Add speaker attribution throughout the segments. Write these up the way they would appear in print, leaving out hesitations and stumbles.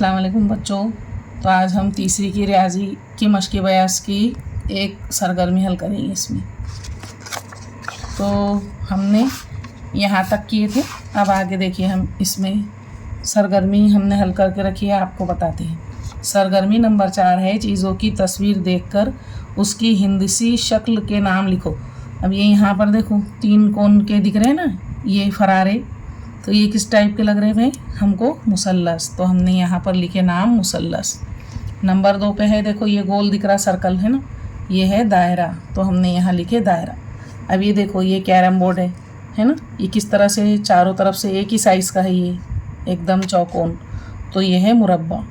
Speaker 1: अस्सलाम वालेकुम बच्चों। तो आज हम तीसरी की रियाजी की मश्क़ बयास की एक सरगर्मी हल करेंगे। इसमें तो हमने यहाँ तक किए थे, अब आगे देखिए हम इसमें सरगर्मी हमने हल करके रखी है, आपको बताते हैं। सरगर्मी नंबर 4 है, चीज़ों की तस्वीर देखकर उसकी हिंदसी शक्ल के नाम लिखो। अब ये यहाँ पर देखो 3 कोण के दिख रहे हैं ना, ये फरारे, तो ये किस टाइप के लग रहे हैं भाई हमको? मुसल्लस। तो हमने यहाँ पर लिखे नाम मुसल्लस। नंबर 2 पे है, देखो ये गोल दिख रहा सर्कल है ना, ये है दायरा, तो हमने यहाँ लिखे दायरा। अब ये देखो ये कैरम बोर्ड है ना, ये किस तरह से चारों तरफ से एक ही साइज़ का है, ये एकदम चौकोन, तो ये है मुरब्बा।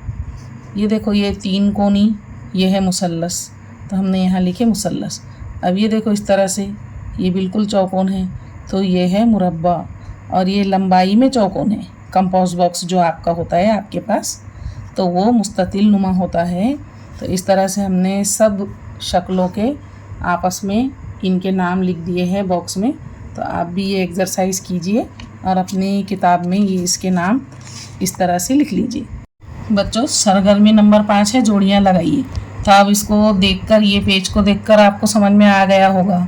Speaker 1: ये देखो ये 3 कोनी, ये है मुसल्लस, तो हमने यहाँ लिखे मुसल्लस। अब ये देखो इस तरह से ये बिल्कुल चौकोन है, तो ये है मुरब्बा। और ये लंबाई में चौकोन है। कंपास बॉक्स जो आपका होता है आपके पास, तो वो मुस्ततिल नुमा होता है। तो इस तरह से हमने सब शक्लों के आपस में इनके नाम लिख दिए हैं बॉक्स में। तो आप भी ये एक्सरसाइज कीजिए और अपनी किताब में ये इसके नाम इस तरह से लिख लीजिए। बच्चों सरगर्मी नंबर 5 है, जोड़ियाँ लगाइए। तो आप इसको देखकर, ये पेज को देखकर आपको समझ में आ गया होगा,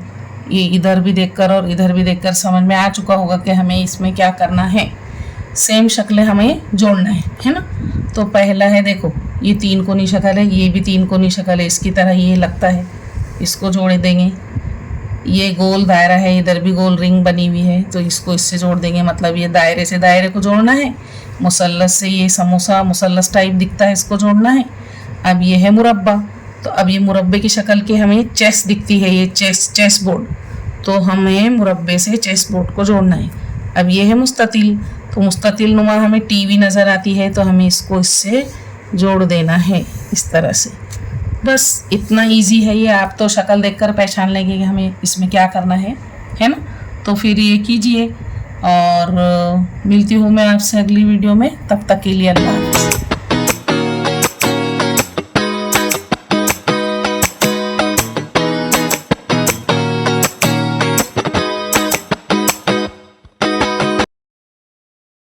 Speaker 1: ये इधर भी देखकर और इधर भी देखकर समझ में आ चुका होगा कि हमें इसमें क्या करना है। सेम शक्लें हमें जोड़ना है ना। तो पहला है, देखो ये 3 कोनी शक्ल है, ये भी 3 कोनी शक्ल है, इसकी तरह ये लगता है, इसको जोड़ देंगे। ये गोल दायरा है, इधर भी गोल रिंग बनी हुई है, तो इसको इससे जोड़ देंगे, मतलब ये दायरे से दायरे को जोड़ना है। मुसल्लस से ये समोसा मुसल्लस टाइप दिखता है, इसको जोड़ना है। अब ये है मुरब्बा, तो अब ये मुरब्बे की शक्ल के हमें चेस दिखती है, ये चेस बोर्ड, तो हमें मुरब्बे से चेस बोर्ड को जोड़ना है। अब ये है मुस्ततिल, तो मुस्ततिल नुमा हमें टीवी नज़र आती है, तो हमें इसको इससे जोड़ देना है इस तरह से। बस इतना इजी है ये, आप तो शक्ल देखकर पहचान लेंगे कि हमें इसमें क्या करना है ना। तो फिर ये कीजिए और मिलती हूँ मैं आपसे अगली वीडियो में। तब तक के लिए अल्लाह हाफ़िज़।